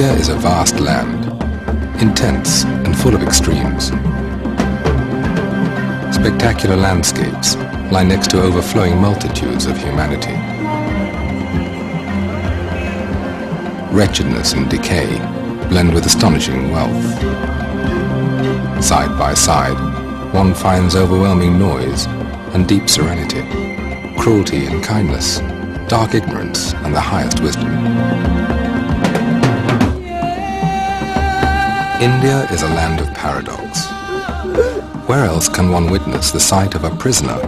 India is a vast land, intense and full of extremes. Spectacular landscapes lie next to overflowing multitudes of humanity. Wretchedness and decay blend with astonishing wealth. Side by side, one finds overwhelming noise and deep serenity, cruelty and kindness, dark ignorance and the highest wisdom. India is a land of paradox. Where else can one witness the sight of a prisoner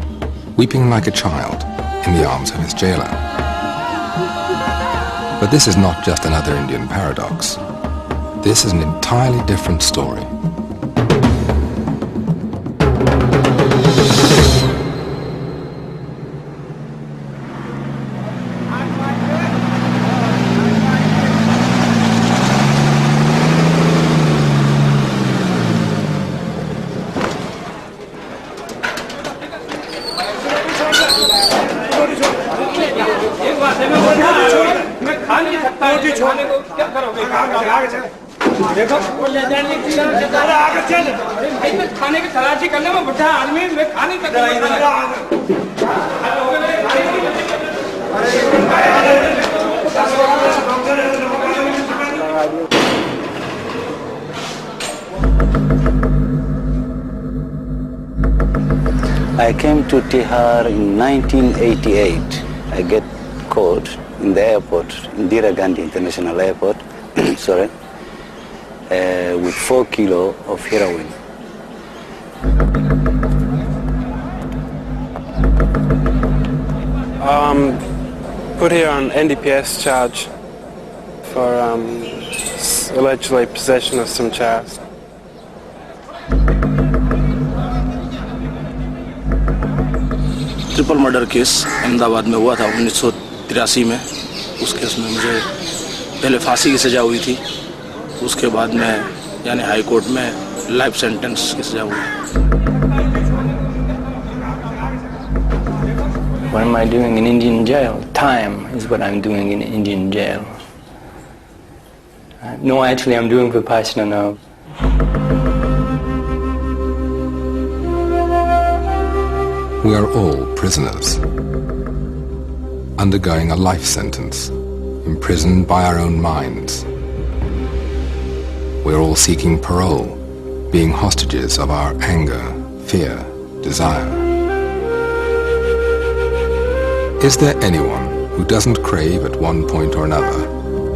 weeping like a child in the arms of his jailer? But this is not just another Indian paradox. This is an entirely different story. I came to Tihar in 1988. I get caught in the airport, Indira Gandhi International Airport, sorry, with 4 kilos of heroin. Put here on NDPS charge for allegedly possession of some chaff. Triple murder case Ahmedabad में हुआ था 1983 में। उस case में मुझे पहले फांसी की सज़ा हुई थी, उसके बाद में यानी हाई कोर्ट में लाइफ सेंटेंस की सज़ा हुई। What am I doing in Indian jail? Time is what I'm doing in Indian jail. No, actually I'm doing Vipassana now. We are all prisoners, undergoing a life sentence, imprisoned by our own minds. We're all seeking parole, being hostages of our anger, fear, desire. Is there anyone who doesn't crave at one point or another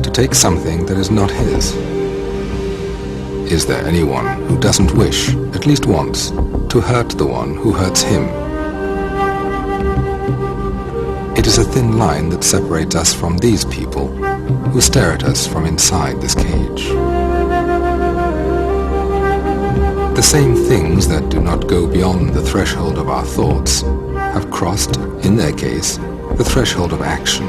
to take something that is not his? Is there anyone who doesn't wish, at least once, to hurt the one who hurts him? It is a thin line that separates us from these people who stare at us from inside this cage. The same things that do not go beyond the threshold of our thoughts have crossed, in their case, the threshold of action.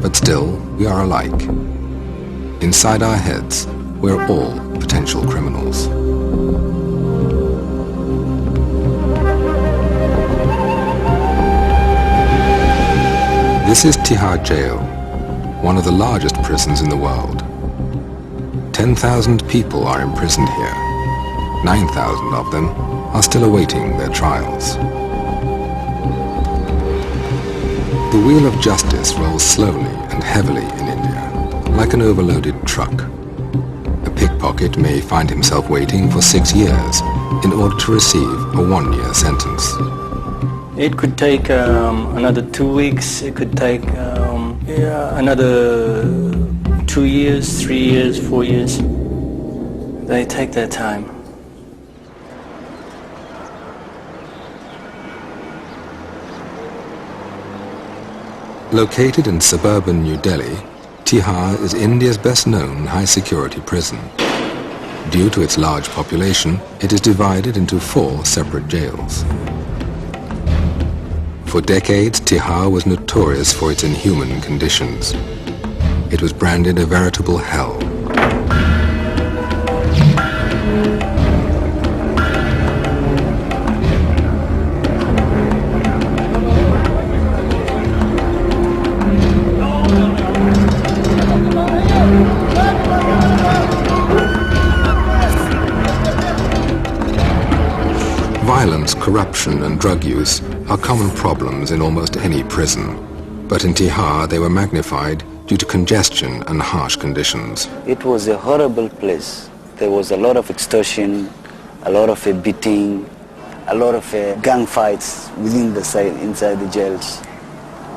But still, we are alike. Inside our heads, we're all potential criminals. This is Tihar Jail, one of the largest prisons in the world. 10,000 people are imprisoned here. 9,000 of them are still awaiting their trials. The wheel of justice rolls slowly and heavily in India, like an overloaded truck. A pickpocket may find himself waiting for 6 years in order to receive a 1-year sentence. It could take another 2 weeks, it could take another 2 years, 3 years, 4 years. They take their time. Located in suburban New Delhi, Tihar is India's best-known high-security prison. Due to its large population, it is divided into 4 separate jails. For decades, Tihar was notorious for its inhuman conditions. It was branded a veritable hell. Violence, corruption and drug use are common problems in almost any prison, but in Tihar they were magnified due to congestion and harsh conditions. It was a horrible place. There was a lot of extortion, a lot of beating, a lot of gang fights inside the jails.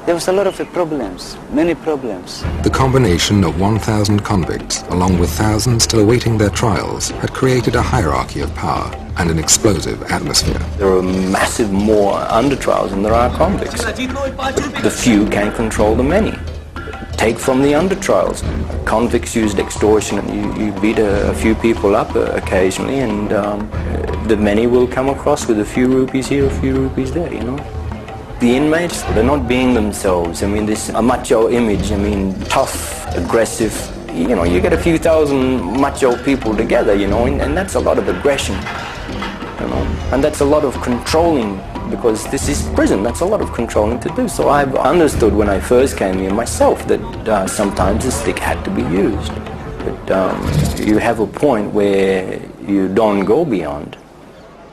There was a lot of problems, many problems. The combination of 1,000 convicts, along with thousands still awaiting their trials, had created a hierarchy of power and an explosive atmosphere. There are massive more under trials than there are convicts. The few can control the many. Take from the under trials. Convicts used extortion, and you beat a few people up occasionally, and the many will come across with a few rupees here, a few rupees there, you know. The inmates, they're not being themselves. I mean, this a macho image, I mean, tough, aggressive. You know, you get a few thousand macho people together, you know, and that's a lot of aggression, you know, and that's a lot of controlling, because this is prison, that's a lot of controlling to do. So I've understood when I first came here myself that sometimes the stick had to be used. But you have a point where you don't go beyond.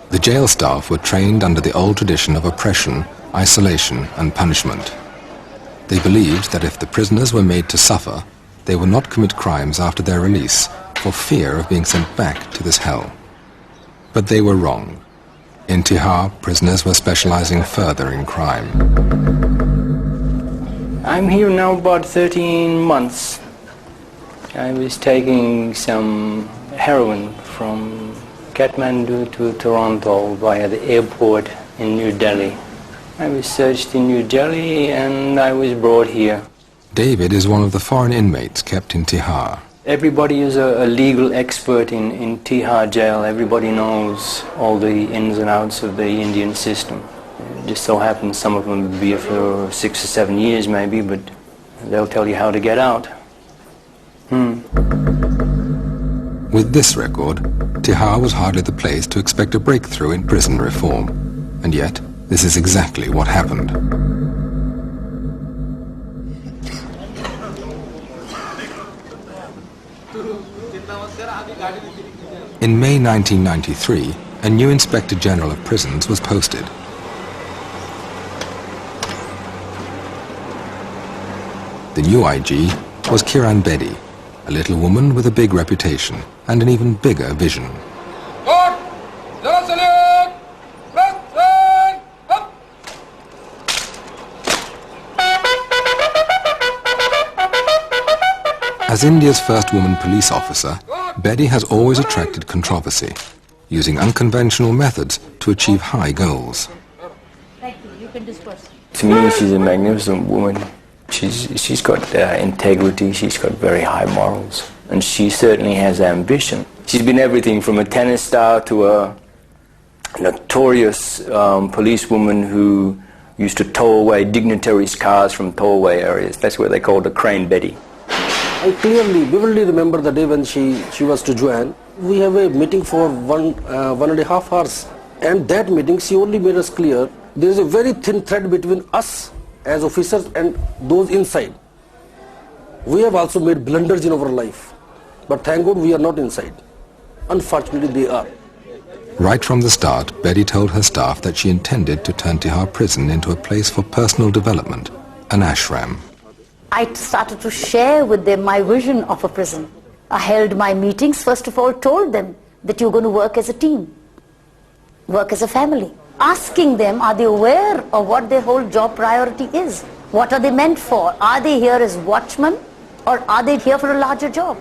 The jail staff were trained under the old tradition of oppression, isolation and punishment. They believed that if the prisoners were made to suffer, they would not commit crimes after their release for fear of being sent back to this hell. But they were wrong. In Tihar, prisoners were specializing further in crime. I'm here now about 13 months. I was taking some heroin from Kathmandu to Toronto via the airport in New Delhi. I was searched in New Delhi and I was brought here. David is one of the foreign inmates kept in Tihar. Everybody is a legal expert in Tihar jail. Everybody knows all the ins and outs of the Indian system. It just so happens some of them will be here for 6 or 7 years maybe, but they'll tell you how to get out. With this record, Tihar was hardly the place to expect a breakthrough in prison reform. And yet, this is exactly what happened. In May 1993, a new Inspector General of Prisons was posted. The new IG was Kiran Bedi, a little woman with a big reputation and an even bigger vision. As India's first woman police officer, Bedi has always attracted controversy, using unconventional methods to achieve high goals. Thank you. You can disperse. To me, she's a magnificent woman. She's got integrity, she's got very high morals, and she certainly has ambition. She's been everything from a tennis star to a notorious policewoman who used to tow away dignitaries' cars from towaway areas. That's where they called her Crane Betty. I vividly remember the day when she was to join. We have a meeting for 1.5 hours, and that meeting she only made us clear there is a very thin thread between us as officers and those inside. We have also made blunders in our life, but thank God we are not inside. Unfortunately they are. Right from the start, Betty told her staff that she intended to turn Tihar prison into a place for personal development, an ashram. I started to share with them my vision of a prison. I held my meetings, first of all told them that you're going to work as a team, work as a family. Asking them, are they aware of what their whole job priority is? What are they meant for? Are they here as watchmen or are they here for a larger job?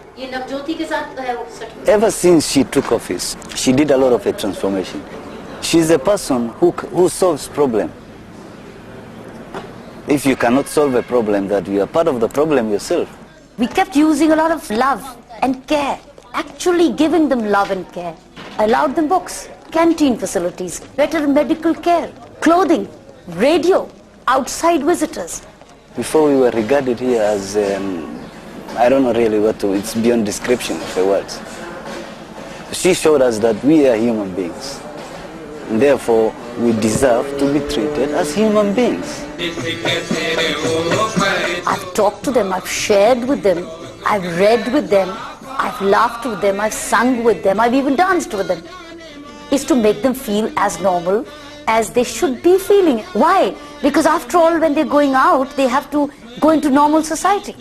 Ever since she took office, she did a lot of a transformation. She's a person who solves problems. If you cannot solve a problem, that you are part of the problem yourself. We kept using a lot of love and care, actually giving them love and care. I allowed them books, canteen facilities, better medical care, clothing, radio, outside visitors. Before we were regarded here as, I don't know really what to, it's beyond description of the words. She showed us that we are human beings. And therefore, we deserve to be treated as human beings. I've talked to them, I've shared with them, I've read with them, I've laughed with them, I've sung with them, I've even danced with them. is to make them feel as normal as they should be feeling. Why? Because after all, when they're going out, they have to go into normal society.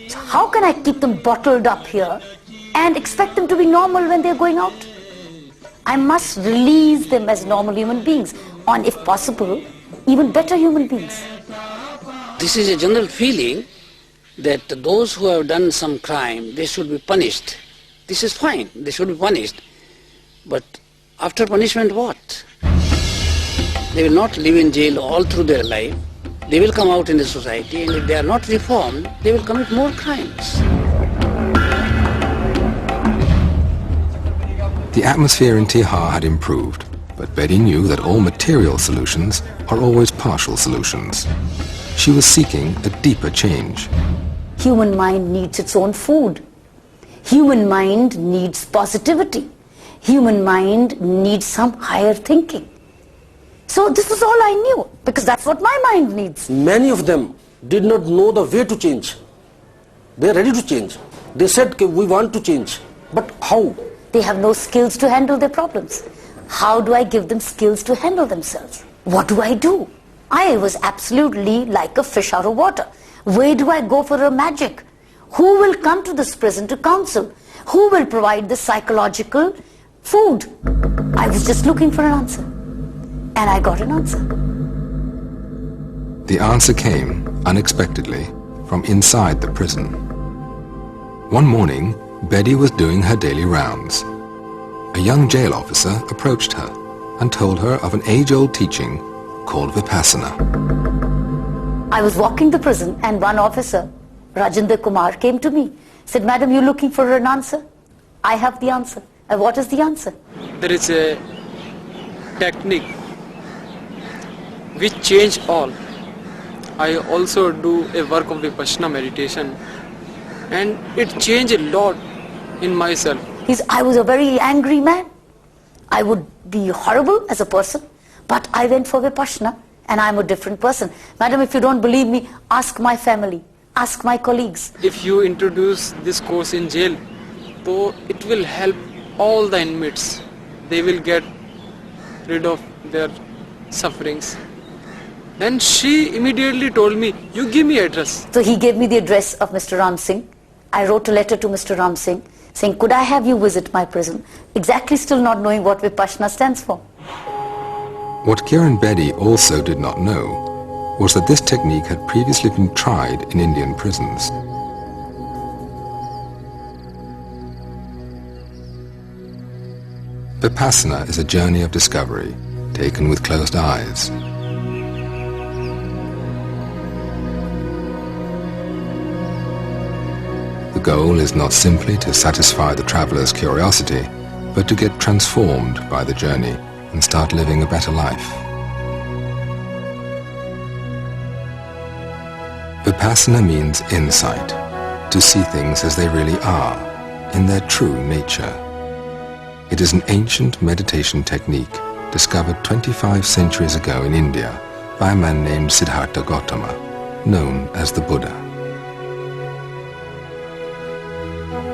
So how can I keep them bottled up here and expect them to be normal when they're going out? I must release them as normal human beings, or if possible, even better human beings. This is a general feeling that those who have done some crime, they should be punished. This is fine, they should be punished. But after punishment, what? They will not live in jail all through their life. They will come out in the society, and if they are not reformed, they will commit more crimes. The atmosphere in Tihar had improved, but Betty knew that all material solutions are always partial solutions. She was seeking a deeper change. Human mind needs its own food. Human mind needs positivity. Human mind needs some higher thinking. So this was all I knew, because that's what my mind needs. Many of them did not know the way to change. They are ready to change. They said, we want to change. But how? They have no skills to handle their problems. How do I give them skills to handle themselves? What do I do? I was absolutely like a fish out of water. Where do I go for a magic? Who will come to this prison to counsel? Who will provide the psychological food? I was just looking for an answer. And I got an answer. The answer came, unexpectedly, from inside the prison. One morning, Betty was doing her daily rounds. A young jail officer approached her and told her of an age-old teaching called Vipassana. I was walking the prison and one officer, Rajendra Kumar, came to me. Said, "Madam, you're looking for an answer? I have the answer." And what is the answer? There is a technique which change all. I also do a work of Vipassana meditation, and it changed a lot in myself. I was a very angry man. I would be horrible as a person, but I went for Vipassana and I'm a different person. Madam, if you don't believe me, ask my family, ask my colleagues. If you introduce this course in jail, so it will help all the inmates. They will get rid of their sufferings. Then she immediately told me, "You give me address." So he gave me the address of Mr. Ram Singh. I wrote a letter to Mr. Ram Singh saying, "Could I have you visit my prison?" Exactly still not knowing what Vipassana stands for. What Kiran Bedi also did not know was that this technique had previously been tried in Indian prisons. Vipassana is a journey of discovery, taken with closed eyes. The goal is not simply to satisfy the traveler's curiosity, but to get transformed by the journey and start living a better life. Vipassana means insight, to see things as they really are, in their true nature. It is an ancient meditation technique discovered 25 centuries ago in India by a man named Siddhartha Gautama, known as the Buddha.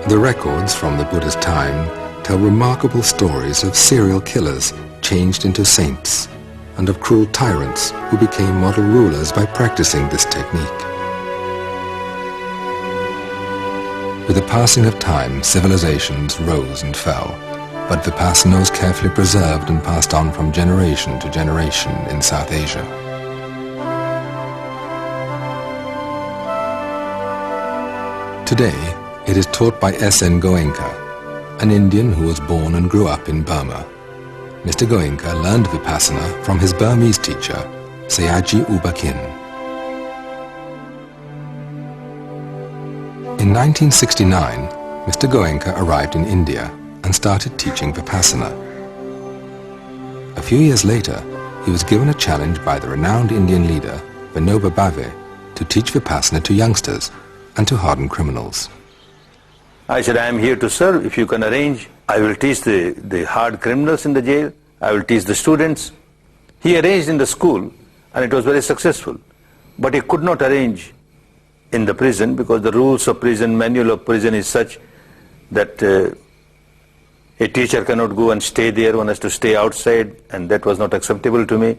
The records from the Buddha's time tell remarkable stories of serial killers changed into saints and of cruel tyrants who became model rulers by practicing this technique. With the passing of time, civilizations rose and fell, but Vipassana was carefully preserved and passed on from generation to generation in South Asia. Today, it is taught by S.N. Goenka, an Indian who was born and grew up in Burma. Mr. Goenka learned Vipassana from his Burmese teacher, Sayaji Ubakin. In 1969, Mr. Goenka arrived in India and started teaching Vipassana. A few years later, he was given a challenge by the renowned Indian leader, Vinoba Bhave, to teach Vipassana to youngsters and to hardened criminals. I said, "I am here to serve. If you can arrange, I will teach the hard criminals in the jail. I will teach the students." He arranged in the school, and it was very successful. But he could not arrange in the prison because the rules of prison, manual of prison is such that A teacher cannot go and stay there, one has to stay outside, and that was not acceptable to me.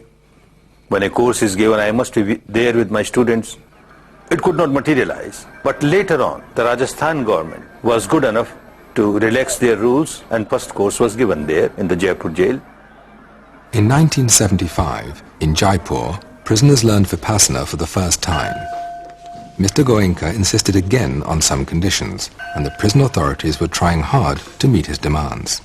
When a course is given, I must be there with my students. It could not materialize. But later on, the Rajasthan government was good enough to relax their rules, and first course was given there in the Jaipur jail. In 1975, in Jaipur, prisoners learned Vipassana for the first time. Mr. Goenka insisted again on some conditions, and the prison authorities were trying hard to meet his demands.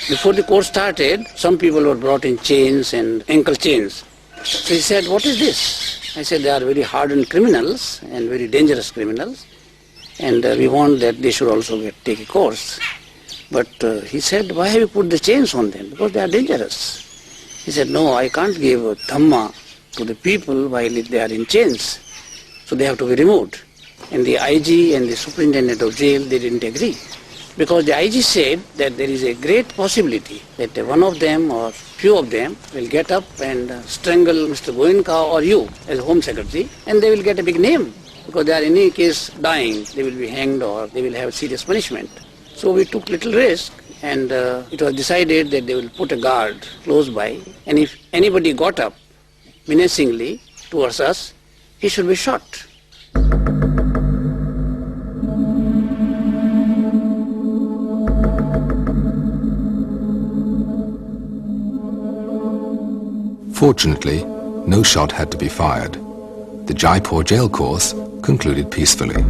Before the course started, some people were brought in chains and ankle chains. So he said, what is this? I said, they are very hardened criminals and very dangerous criminals, and we want that they should also take a course. But he said, why have you put the chains on them? Because they are dangerous. He said, no, I can't give Dhamma to the people while they are in chains. So they have to be removed. And the IG and the superintendent of jail, they didn't agree. Because the IG said that there is a great possibility that one of them or few of them will get up and strangle Mr. Goenka or you as Home Secretary, and they will get a big name. Because they are in any case dying, they will be hanged or they will have serious punishment. So we took little risk, and it was decided that they will put a guard close by, and if anybody got up menacingly towards us, he should be shot. Fortunately, no shot had to be fired. The Jaipur jail course concluded peacefully.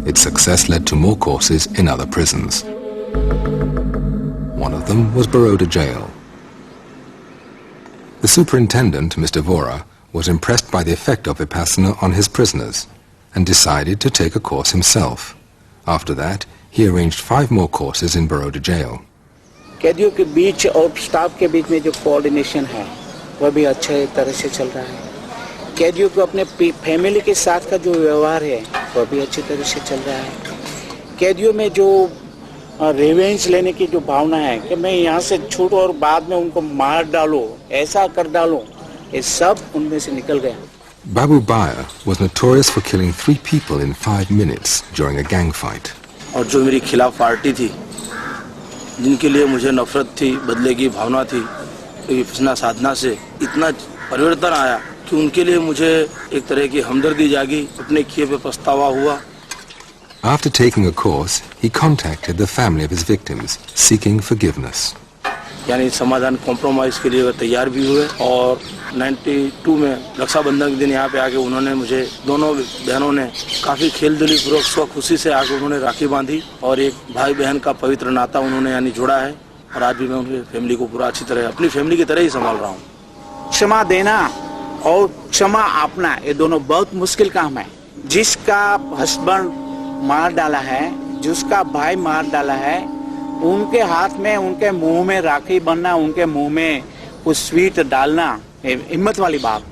Its success led to more courses in other prisons. One of them was Baroda jail. The superintendent, Mr. Vora, was impressed by the effect of Vipassana on his prisoners and decided to take a course himself. After that, he arranged 5 more courses in Baroda jail. कैदियों के बीच और staff के बीच में जो coordination है वह भी अच्छे तरह से चल रहा है। कैदियों को अपने फैमिली के साथ का जो व्यवहार है वह भी अच्छी तरह से चल रहा है। कैदियों में जो रिवेंज लेने की जो भावना है कि मैं यहाँ से छूटूं और बाद में उनको मार डालूं, ऐसा कर डालूं, ये सब उनमें से निकल गया। Babu Baya was notorious for killing 3 people in 5 minutes during a gang fight. और जो मेरी खिलाफ पार्टी थी, जिनके लिए मुझे नफरत थी, बदले की भावना थी, विपස්සना साधना से इतना परिवर्तन आया कि उनके लिए मुझे एक तरह की हमदर्दी जागी, अपने किए पे पछतावा हुआ। After taking a course, he contacted the family of his victims, seeking forgiveness. यानी समाधान कॉम्प्रोमाइज के लिए वे तैयार भी हुए, और 92 में रक्षाबंधन के दिन यहाँ पे आके उन्होंने मुझे, दोनों बहनों ने काफ़ी खेलदिली पूर्वक स्व खुशी से आके उन्होंने राखी बांधी, और एक भाई बहन का पवित्र नाता उन्होंने यानी जोड़ा है, और आज भी मैं उनकी फैमिली को पूरा अच्छी तरह अपनी फैमिली की तरह ही संभाल रहा हूँ। क्षमा देना और क्षमा आपना, ये दोनों बहुत मुश्किल काम है। जिसका हस्बैंड मार डाला है, जिसका भाई मार डाला है, उनके हाथ में, उनके मुंह में राखी बनना, उनके मुंह में कुछ स्वीट डालना, हिम्मत वाली बात।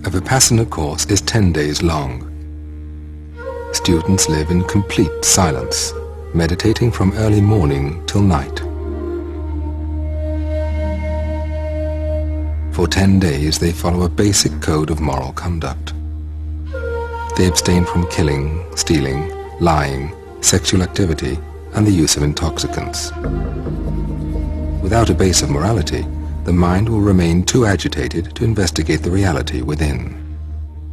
A Vipassana course is 10 days long. Students live in complete silence, meditating from early morning till night. For 10 days they follow a basic code of moral conduct. They abstain from killing, stealing, lying, sexual activity, and the use of intoxicants. Without a base of morality, the mind will remain too agitated to investigate the reality within.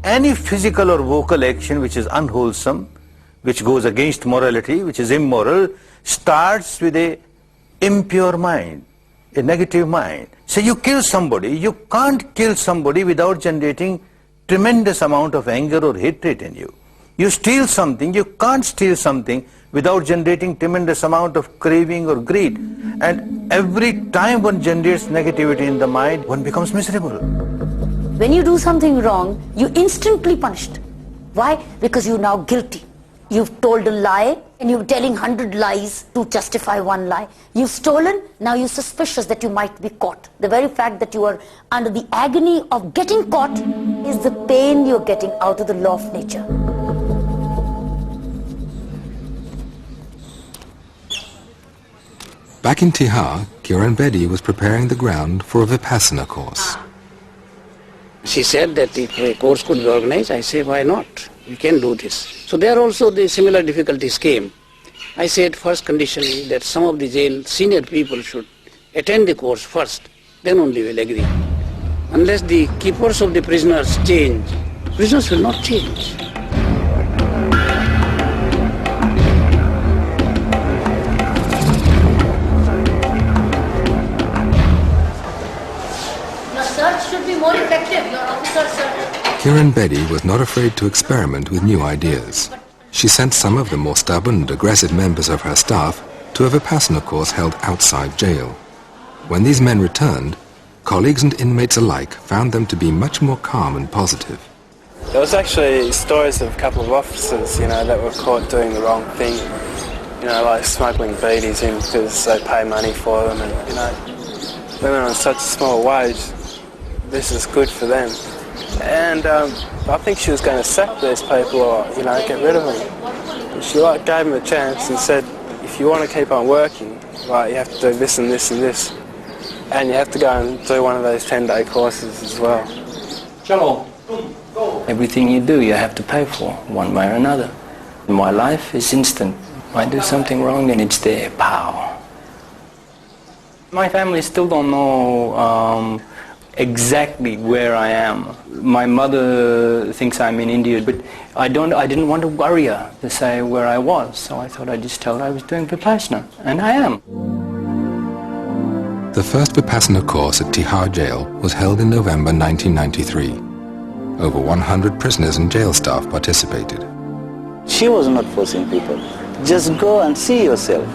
Any physical or vocal action which is unwholesome, which goes against morality, which is immoral, starts with a impure mind, a negative mind. So you kill somebody, you can't kill somebody without generating tremendous amount of anger or hatred in you. You steal something, you can't steal something without generating tremendous amount of craving or greed. And every time one generates negativity in the mind, one becomes miserable. When you do something wrong, you instantly punished. Why? Because you're now guilty. You've told a lie and you're telling 100 lies to justify one lie. You've stolen, now you're suspicious that you might be caught. The very fact that you are under the agony of getting caught is the pain you're getting out of the law of nature. Back in Tihar, Kiran Bedi was preparing the ground for a Vipassana course. She said that if a course could be organized, I say, why not? we can do this. So there also the similar difficulties came. I said first condition is that some of the jail senior people should attend the course first, then only we'll agree. Unless the keepers of the prisoners change, prisoners will not change. Your search should be more effective, your officer's search. Kiran Bedi was not afraid to experiment with new ideas. She sent some of the more stubborn and aggressive members of her staff to a Vipassana course held outside jail. When these men returned, colleagues and inmates alike found them to be much more calm and positive. There was actually stories of a couple of officers, that were caught doing the wrong thing, like smuggling beedies in because they pay money for them, and, living on such a small wage, this is good for them. And I think she was going to sack these people or, get rid of them. But she gave them a chance and said, if you want to keep on working, you have to do this and this and this. And you have to go and do one of those 10-day courses as well. Everything you do, you have to pay for, one way or another. My life is instant. I do something wrong and it's there, pow. My family still don't know exactly where I am. My mother thinks I'm in India, but I didn't want to worry her to say where I was, so I thought I'd just tell her I was doing Vipassana, and I am. The first Vipassana course at Tihar jail was held in November 1993. Over 100 prisoners and jail staff participated. She was not forcing people. Just go and see yourself.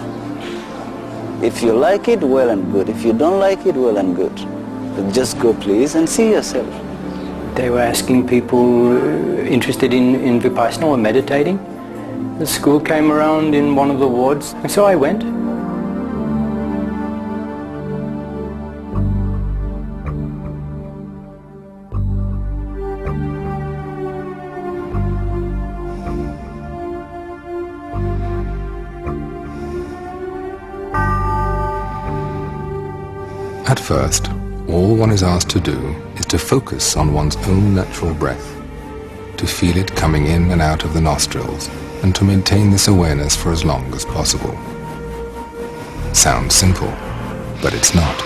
If you like it, well and good. If you don't like it, well and good. But just go please and see yourself. They were asking people interested in Vipassana or meditating. The school came around in one of the wards, and so I went. At first, all one is asked to do is to focus on one's own natural breath, to feel it coming in and out of the nostrils, and to maintain this awareness for as long as possible. Sounds simple, but it's not.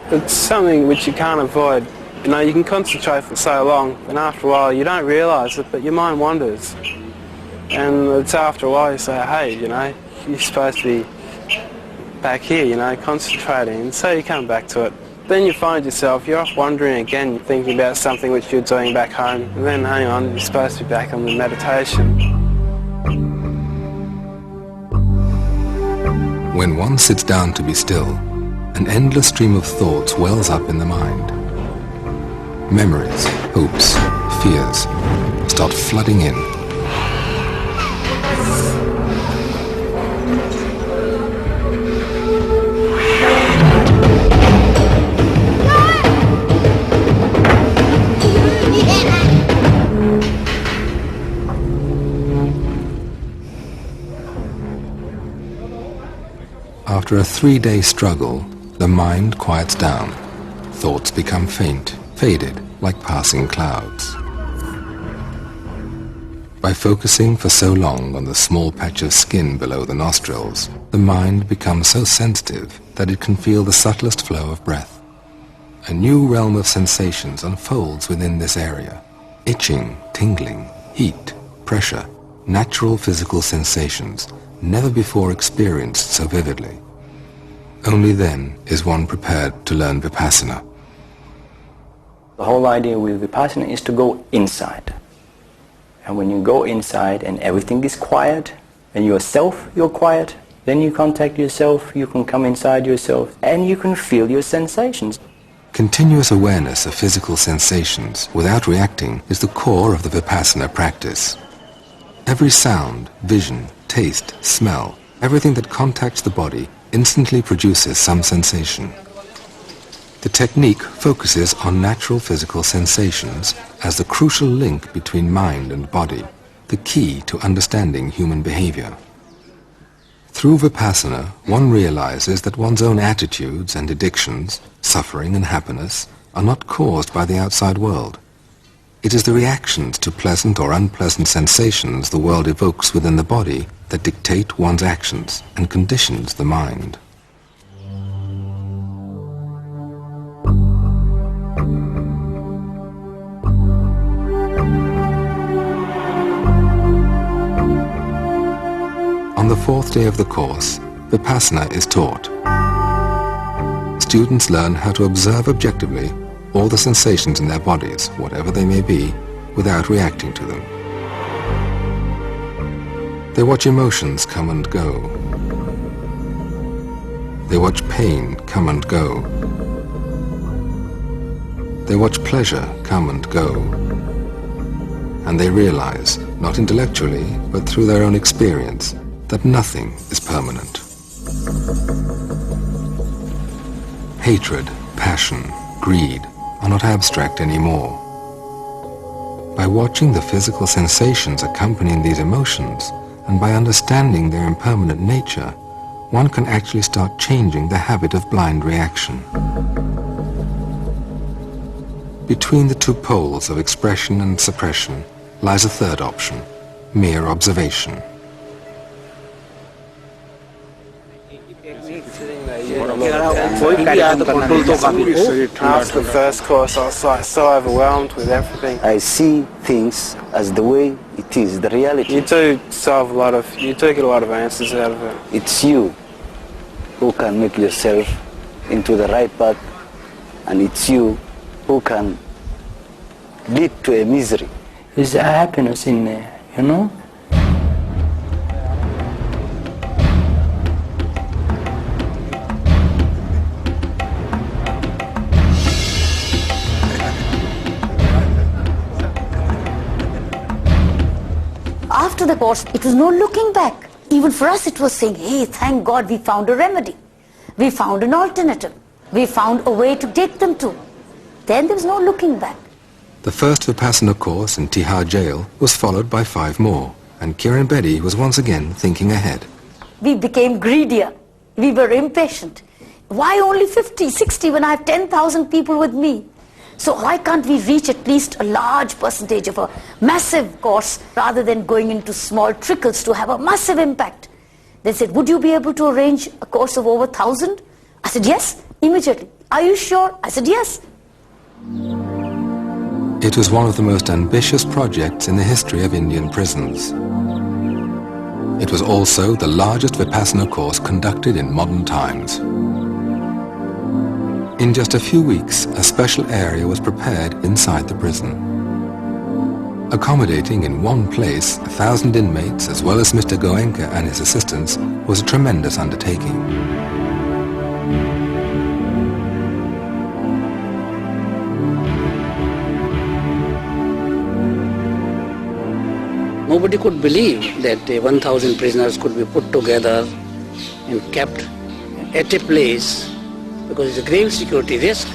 It's something which you can't avoid. You can concentrate for so long, and after a while you don't realise it, but your mind wanders. And it's after a while you say, hey, you're supposed to be back here, concentrating, and so you come back to it. Then you find yourself, you're off wandering again, thinking about something which you're doing back home, and then hang on, you're supposed to be back on the meditation. When one sits down to be still, an endless stream of thoughts wells up in the mind. Memories, hopes, fears start flooding in. After a 3-day struggle, the mind quiets down. Thoughts become faint, faded, like passing clouds. By focusing for so long on the small patch of skin below the nostrils, the mind becomes so sensitive that it can feel the subtlest flow of breath. A new realm of sensations unfolds within this area. Itching, tingling, heat, pressure, natural physical sensations, never before experienced so vividly. Only then is one prepared to learn Vipassana. The whole idea with Vipassana is to go inside. And when you go inside and everything is quiet, and yourself, you're quiet, then you contact yourself, you can come inside yourself, and you can feel your sensations. Continuous awareness of physical sensations without reacting is the core of the Vipassana practice. Every sound, vision, taste, smell, everything that contacts the body instantly produces some sensation. The technique focuses on natural physical sensations as the crucial link between mind and body, the key to understanding human behavior. Through Vipassana, one realizes that one's own attitudes and addictions, suffering and happiness, are not caused by the outside world. It is the reactions to pleasant or unpleasant sensations the world evokes within the body that dictate one's actions and conditions the mind. On the fourth day of the course, Vipassana is taught. Students learn how to observe objectively all the sensations in their bodies, whatever they may be, without reacting to them. They watch emotions come and go. They watch pain come and go. They watch pleasure come and go. And they realize, not intellectually, but through their own experience, that nothing is permanent. Hatred, passion, greed are not abstract anymore. By watching the physical sensations accompanying these emotions, and by understanding their impermanent nature, one can actually start changing the habit of blind reaction. Between the two poles of expression and suppression lies a third option, mere observation. After the first course, I was like so overwhelmed with everything. I see things as the way it is, the reality. You do get a lot of answers out of it. It's you who can make yourself into the right path, and it's you who can lead to a misery. There's a happiness in there, you know? After the course, it was no looking back. Even for us, it was saying, hey, thank God we found a remedy. We found an alternative. We found a way to take them to. Then there was no looking back. The first Vipassana course in Tihar jail was followed by 5 more, and Kiran Bedi was once again thinking ahead. We became greedier. We were impatient. Why only 50, 60 when I have 10,000 people with me? So why can't we reach at least a large percentage of a massive course rather than going into small trickles to have a massive impact? They said, would you be able to arrange a course of over 1,000? I said, yes, immediately. Are you sure? I said, yes. It was one of the most ambitious projects in the history of Indian prisons. It was also the largest Vipassana course conducted in modern times. In just a few weeks, a special area was prepared inside the prison. Accommodating in one place 1,000 inmates as well as Mr. Goenka and his assistants was a tremendous undertaking. Nobody could believe that 1,000 prisoners could be put together and kept at a place because it's a grave security risk.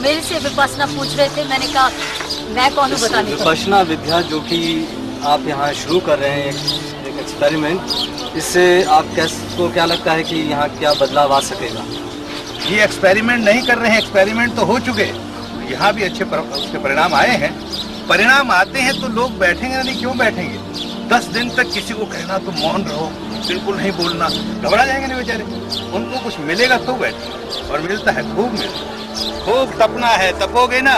मेरे से विपासना पूछ रहे थे, मैंने कहा मैं कौन हूँ बताने को। विपासना विद्या जो कि आप यहाँ शुरू कर रहे हैं एक एक्सपेरिमेंट, इससे आपको क्या लगता है कि यहाँ क्या बदलाव आ सकेगा? ये एक्सपेरिमेंट नहीं कर रहे हैं, एक्सपेरिमेंट तो हो चुके, यहाँ भी अच्छे उसके परिणाम आए हैं। परिणाम आते हैं तो लोग बैठेंगे नहीं, क्यों बैठेंगे? 10 दिन तक किसी को कहना तो मौन रहो, बिल्कुल नहीं बोलना, घबरा जाएंगे नहीं बेचारे। उनको कुछ मिलेगा तो बैठे, और मिलता है खूब मिलता, खूब तपना है, तपोगे ना?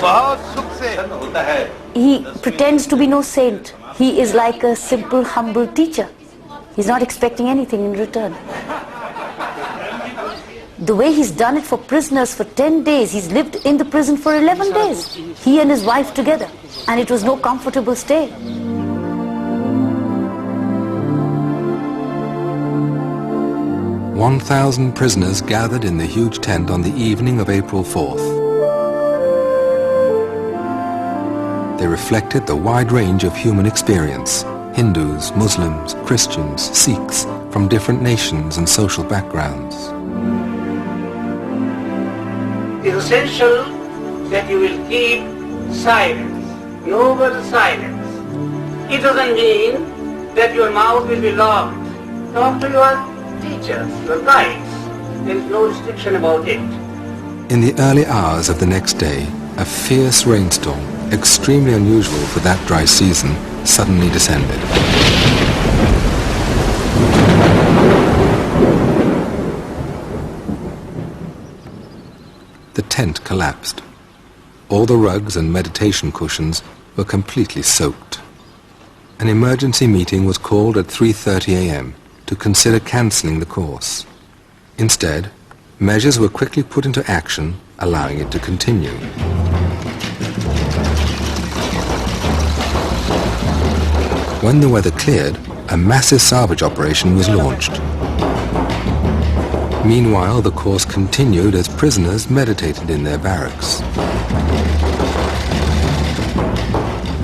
बहुत सुख से होता है। He pretends to be no saint. He is like a simple, humble teacher. He's not expecting anything in return. The way he's done it for prisoners for 10 days, he's lived in the prison for 11 days. He and his wife together. And it was no comfortable stay. "1,000 prisoners gathered in the huge tent on the evening of April 4th. they reflected the wide range of human experience: Hindus, Muslims, Christians, Sikhs, from different nations and social backgrounds. It is essential that you will keep silence, no further silence. It doesn't mean that your mouth will be locked. Talk to your teachers, your guides. There is no restriction about it. In the early hours of the next day, a fierce rainstorm, extremely unusual for that dry season, suddenly descended. The tent collapsed. All the rugs and meditation cushions were completely soaked. An emergency meeting was called at 3:30 a.m. to consider cancelling the course. Instead, measures were quickly put into action, allowing it to continue. When the weather cleared, a massive salvage operation was launched. Meanwhile, the course continued as prisoners meditated in their barracks.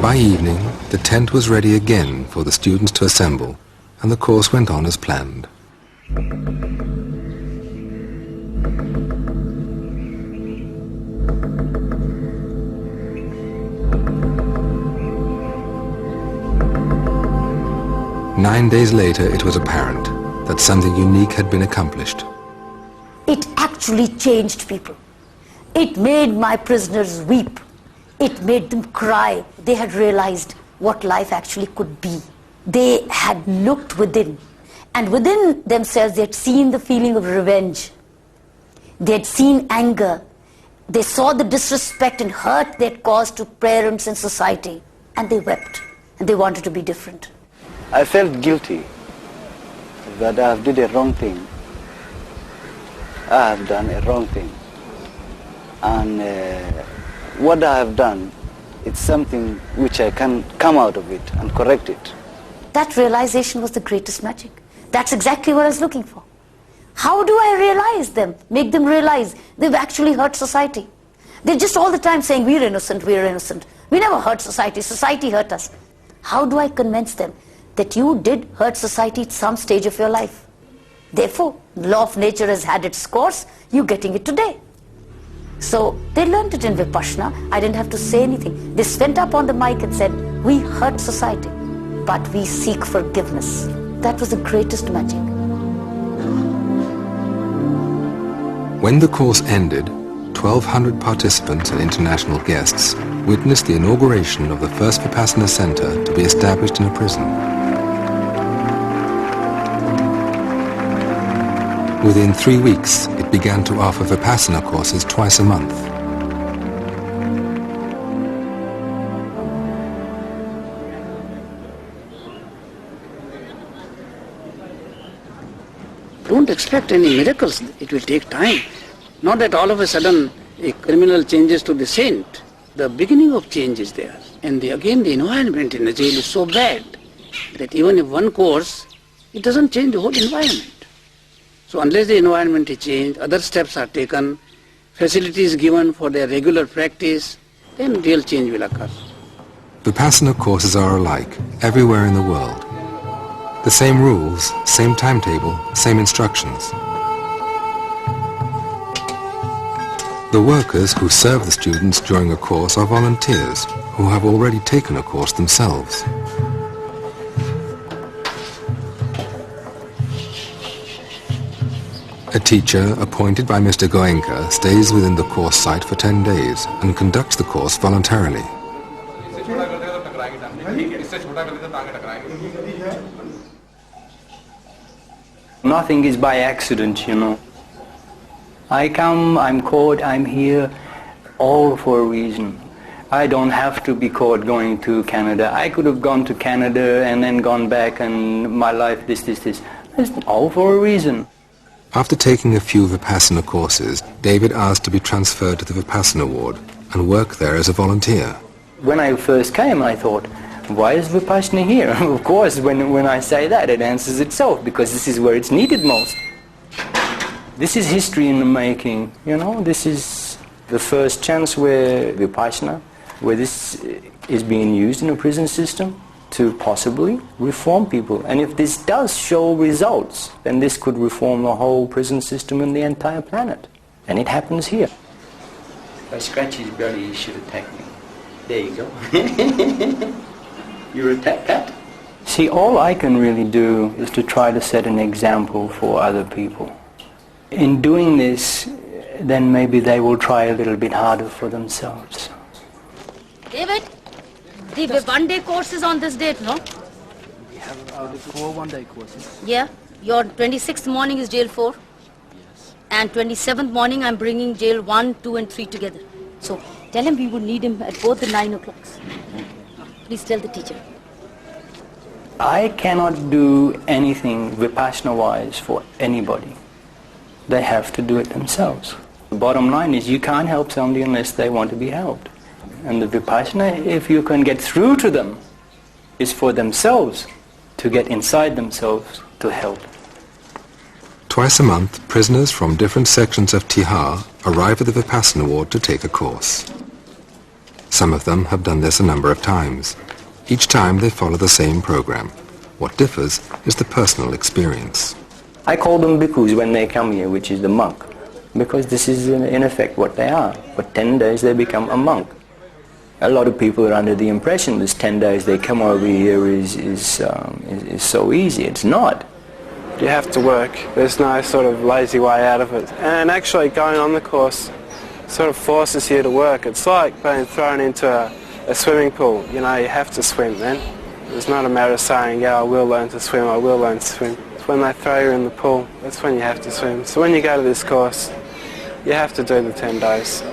By evening, the tent was ready again for the students to assemble, and the course went on as planned. Nine days later, it was apparent that something unique had been accomplished. It actually changed people. It made my prisoners weep. It made them cry. They had realized what life actually could be. They had looked within, and within themselves they had seen the feeling of revenge. They had seen anger. They saw the disrespect and hurt they had caused to parents and society, and they wept, and they wanted to be different. I felt guilty that I have did a wrong thing. I have done a wrong thing. And what I have done, it's something which I can come out of it and correct it. That realization was the greatest magic. That's exactly what I was looking for. How do I realize them, make them realize they've actually hurt society? They're just all the time saying, we're innocent, we're innocent. We never hurt society, society hurt us. How do I convince them that you did hurt society at some stage of your life? Therefore, the law of nature has had its course, you're getting it today. So they learned it in Vipassana. I didn't have to say anything. They went up on the mic and said, we hurt society, but we seek forgiveness. That was the greatest magic. When the course ended, 1,200 participants and international guests witnessed the inauguration of the first Vipassana center to be established in a prison. Within 3 weeks, it began to offer Vipassana courses twice a month. Don't expect any miracles. It will take time. Not that all of a sudden a criminal changes to the saint. The beginning of change is there. And again, the environment in the jail is so bad that even if one course, it doesn't change the whole environment. So unless the environment is changed, other steps are taken, facilities given for their regular practice, then real change will occur. Vipassana courses are alike everywhere in the world. The same rules, same timetable, same instructions. The workers who serve the students during a course are volunteers who have already taken a course themselves. A teacher appointed by Mr. Goenka stays within the course site for 10 days and conducts the course voluntarily. Nothing is by accident, you know. I come, I'm caught, I'm here, all for a reason. I don't have to be caught going to Canada. I could have gone to Canada and then gone back and my life this. It's all for a reason. After taking a few Vipassana courses, David asked to be transferred to the Vipassana ward and work there as a volunteer. When I first came, I thought, why is Vipassana here? Of course, when I say that, it answers itself, because this is where it's needed most. This is history in the making, you know. This is the first chance where Vipassana where this is being used in a prison system to possibly reform people. And if this does show results, then this could reform the whole prison system and the entire planet. And it happens here. If I scratch his belly, he should attack me. There you go. You're attacked that? See, all I can really do is to try to set an example for other people. In doing this, then maybe they will try a little bit harder for themselves. David, the one-day course is on this date, no? We have 4 one-day courses. Yeah. Your 26th morning is jail 4. Yes. And 27th morning I'm bringing jail 1, 2 and 3 together. So tell him we would need him at both the 9 o'clocks. Please tell the teacher. I cannot do anything Vipassana-wise for anybody. They have to do it themselves. The bottom line is you can't help somebody unless they want to be helped. And the Vipassana, if you can get through to them, is for themselves, to get inside themselves to help. Twice a month, prisoners from different sections of Tihar arrive at the Vipassana ward to take a course. Some of them have done this a number of times. Each time they follow the same program. What differs is the personal experience. I call them bhikkhus when they come here, which is the monk, because this is in effect what they are. For 10 days they become a monk. A lot of people are under the impression this 10 days they come over here is so easy. It's not. You have to work. There's no sort of lazy way out of it. And actually going on the course sort of forces you to work. It's like being thrown into a swimming pool. You know, you have to swim then. It's not a matter of saying, yeah, I will learn to swim, I will learn to swim. It's when they throw you in the pool, that's when you have to swim. So when you go to this course, you have to do the 10 days.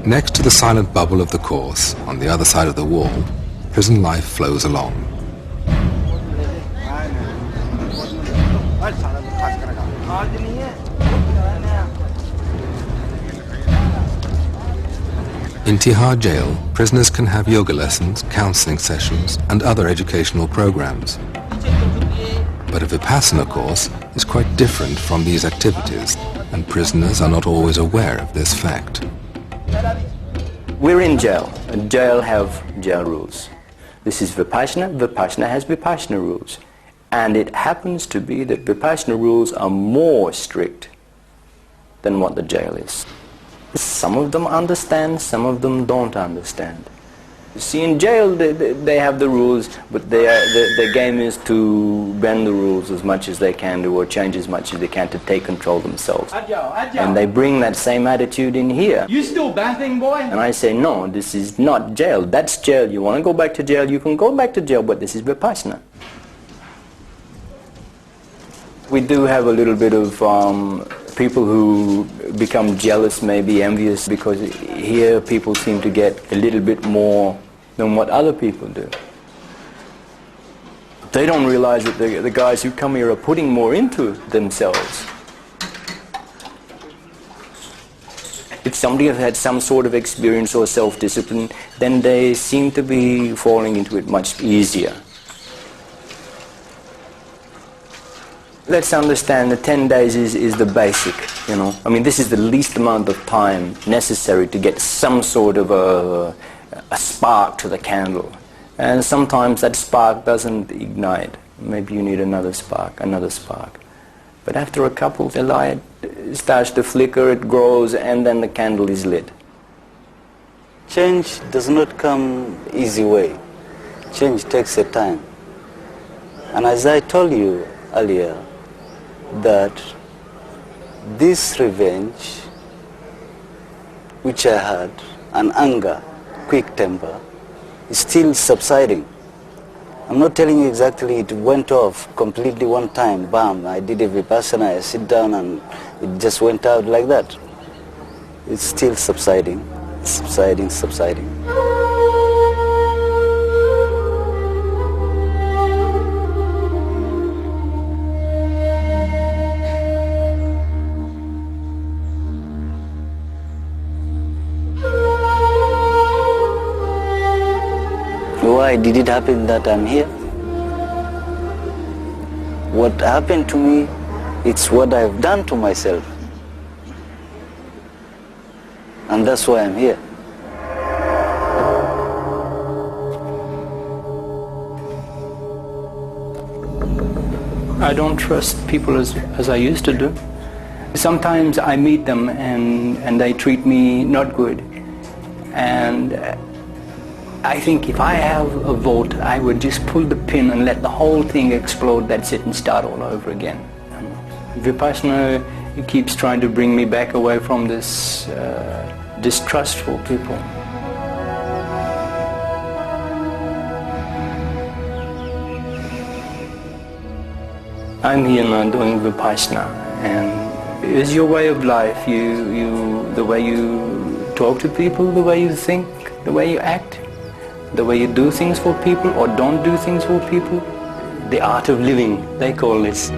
Next to the silent bubble of the course, on the other side of the wall, prison life flows along. In Tihar jail, prisoners can have yoga lessons, counseling sessions, and other educational programs. But a Vipassana course is quite different from these activities, and prisoners are not always aware of this fact. We're in jail, and jail have jail rules. This is Vipassana, Vipassana has Vipassana rules. And it happens to be that Vipassana rules are more strict than what the jail is. Some of them understand, some of them don't understand. You see, in jail they have the rules, but the game is to bend the rules as much as they can do, or change as much as they can to take control themselves. And they bring that same attitude in here. You still bathing, boy? And I say, no, this is not jail. That's jail. You want to go back to jail, you can go back to jail, but this is Vipassana. We do have a little bit of people who become jealous, maybe envious, because here people seem to get a little bit more than what other people do. They don't realize that the guys who come here are putting more into themselves. If somebody has had some sort of experience or self-discipline, then they seem to be falling into it much easier. Let's understand that 10 days is the basic, you know. I mean, this is the least amount of time necessary to get some sort of a spark to the candle. And sometimes that spark doesn't ignite. Maybe you need another spark, another spark. But after a couple, the light starts to flicker, it grows, and then the candle is lit. Change does not come easy way. Change takes a time. And as I told you earlier, that this revenge which I had, and anger, quick temper, is still subsiding. I'm not telling you exactly it went off completely one time, bam, I did a Vipassana, I sit down and it just went out like that. It's still subsiding, subsiding, subsiding. Why did it happen that I'm here? What happened to me, it's what I've done to myself. And that's why I'm here. I don't trust people as I used to do. Sometimes I meet them and they treat me not good. And I think if I have a vote, I would just pull the pin and let the whole thing explode, that's it, and start all over again. Vipassana keeps trying to bring me back away from this distrustful people. I'm here now doing Vipassana, and it's your way of life. The way you talk to people, the way you think, the way you act, the way you do things for people or don't do things for people. The art of living, they call this.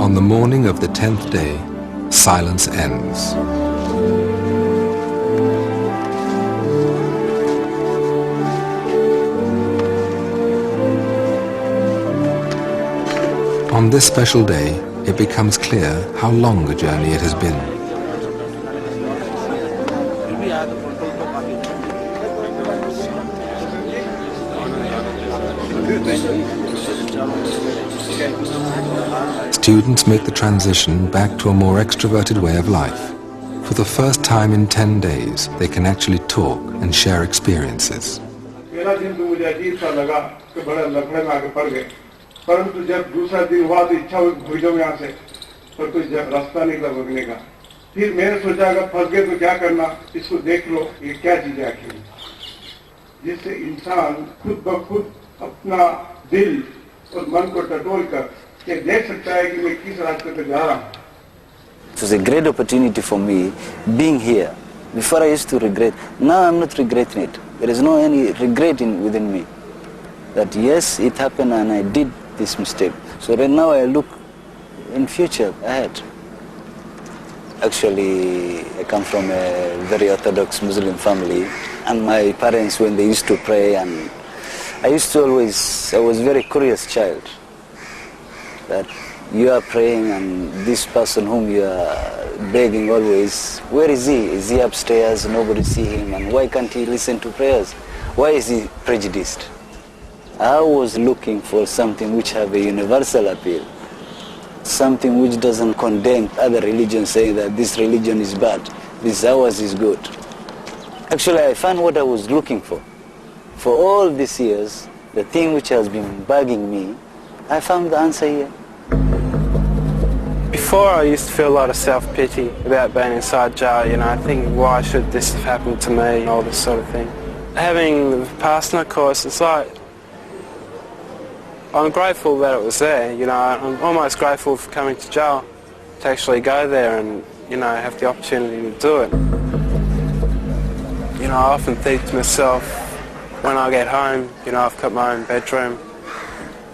On the morning of the 10th day, silence ends. On this special day, it becomes clear how long a journey it has been. Students make the transition back to a more extroverted way of life. For the first time in 10 days, they can actually talk and share experiences. परंतु जब दूसरा दिन हुआ तो इच्छा हुई भूल जाऊं यहाँ से, पर कोई रास्ता निकला भगने का। फिर मैंने सोचा अगर फंस गए तो क्या करना, इसको देख लो ये क्या चीज है आखिर, जिससे इंसान खुद ब खुद अपना दिल और मन को टटोल कर ये देख सकता है कि मैं किस रास्ते पे जा रहा हूँ. It was a great opportunity for me being here. Before I used to regret, now I'm not regretting it. There is no any regret within me. That yes, it happened and I did this mistake. So right now I look in future ahead. Actually, I come from a very orthodox Muslim family, and my parents, when they used to pray, and I was a very curious child. That you are praying and this person whom you are begging always, where is he? Is he upstairs? Nobody see him, and why can't he listen to prayers? Why is he prejudiced? I was looking for something which have a universal appeal, something which doesn't condemn other religions, saying that this religion is bad, this ours is good. Actually, I found what I was looking for. For all these years, the thing which has been bugging me, I found the answer here. Before I used to feel a lot of self-pity about being inside jail, I think, why should this have happened to me, all this sort of thing. Having the Vipassana course, it's like, I'm grateful that it was there, I'm almost grateful for coming to jail, to actually go there and, have the opportunity to do it. I often think to myself, when I get home, I've got my own bedroom,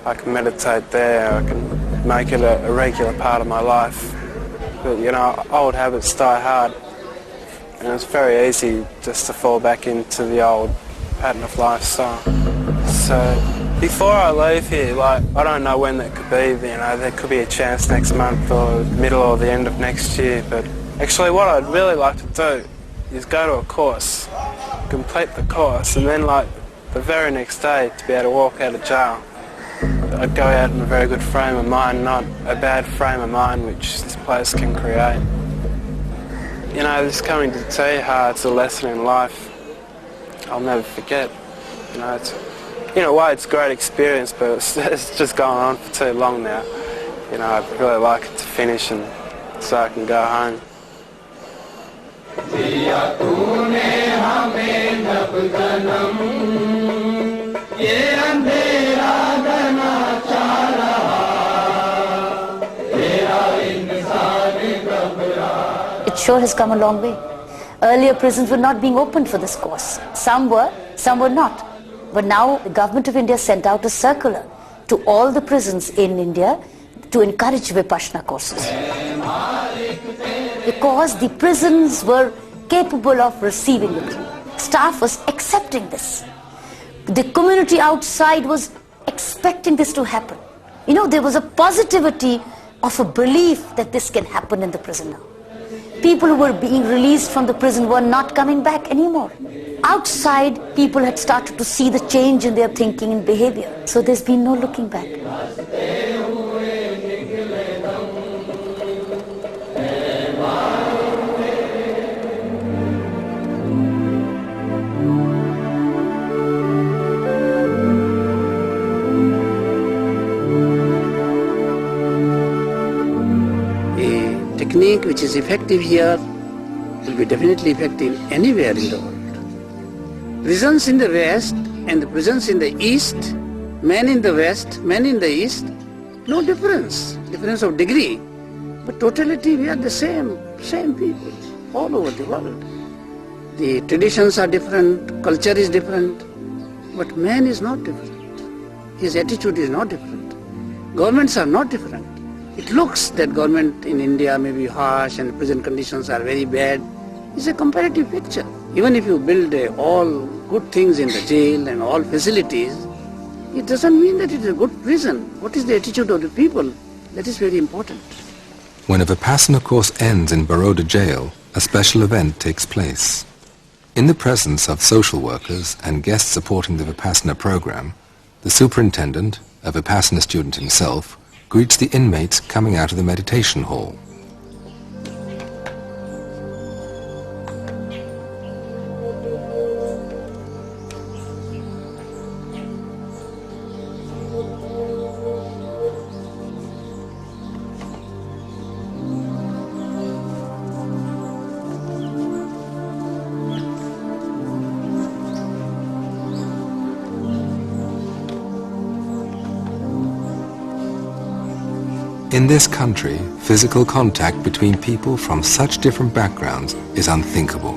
I can meditate there, I can make it a regular part of my life. But, old habits die hard, and it's very easy just to fall back into the old pattern of lifestyle. So, before I leave here, I don't know when that could be, there could be a chance next month or middle or the end of next year, but actually what I'd really like to do is go to a course, complete the course, and then the very next day to be able to walk out of jail. I'd go out in a very good frame of mind, not a bad frame of mind which this place can create. This coming to doTERRA, it's a lesson in life I'll never forget. It's, in a way it's a great experience, but it's just gone on for too long now. I'd really like it to finish and so I can go home. It sure has come a long way. Earlier prisons were not being opened for this course. Some were not. But now the government of India sent out a circular to all the prisons in India to encourage Vipassana courses. Because the prisons were capable of receiving it. Staff was accepting this. The community outside was expecting this to happen. You know, there was a positivity of a belief that this can happen in the prison now. People who were being released from the prison were not coming back anymore. Outside, people had started to see the change in their thinking and behavior. So there's been no looking back. Technique which is effective here will be definitely effective anywhere in the world. Prisons in the West and the prisons in the East, men in the West, men in the East, no difference, difference of degree, but totality we are the same people all over the world. The traditions are different, culture is different, but man is not different. His attitude is not different. Governments are not different. It looks that government in India may be harsh and prison conditions are very bad. It's a comparative picture. Even if you build all good things in the jail and all facilities, it doesn't mean that it is a good prison. What is the attitude of the people? That is very important. When a Vipassana course ends in Baroda jail, a special event takes place. In the presence of social workers and guests supporting the Vipassana program, the superintendent, a Vipassana student himself, greets the inmates coming out of the meditation hall. In this country, physical contact between people from such different backgrounds is unthinkable.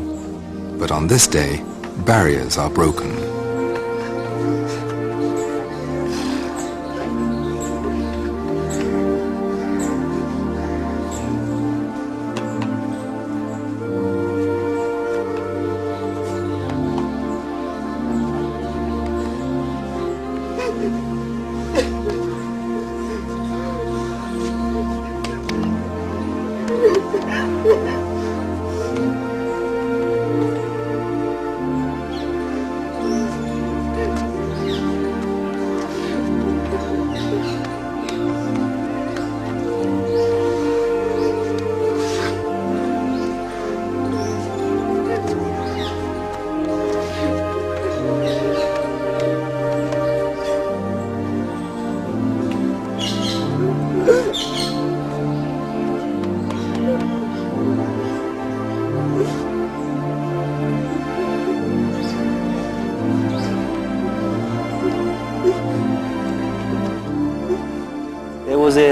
But on this day, barriers are broken.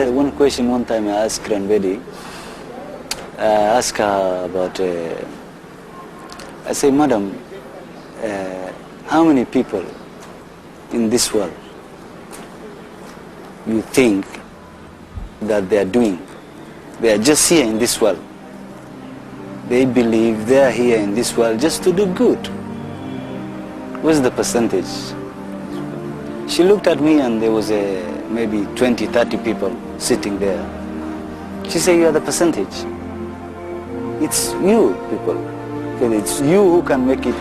One question one time I asked Ranbedi, I asked her about, I say, Madam, how many people in this world you think that they are just here in this world? They believe they are here in this world just to do good. What's the percentage? She looked at me and there was maybe 20, 30 people sitting there. She said, you are the percentage. It's you people. And it's you who can make it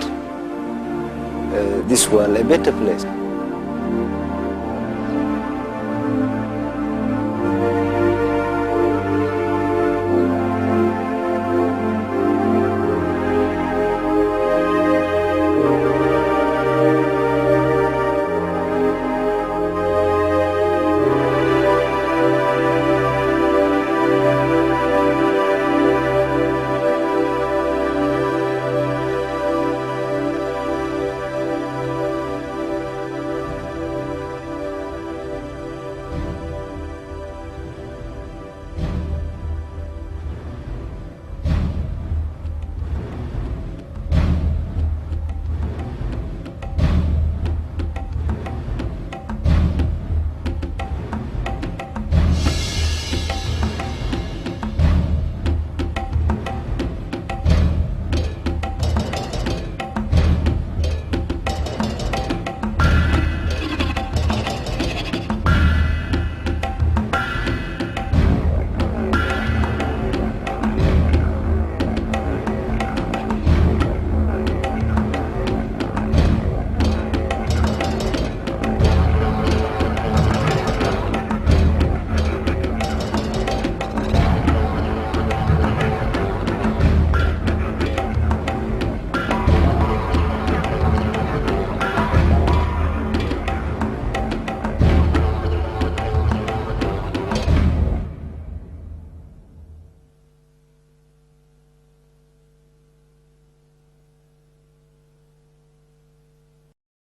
this world a better place.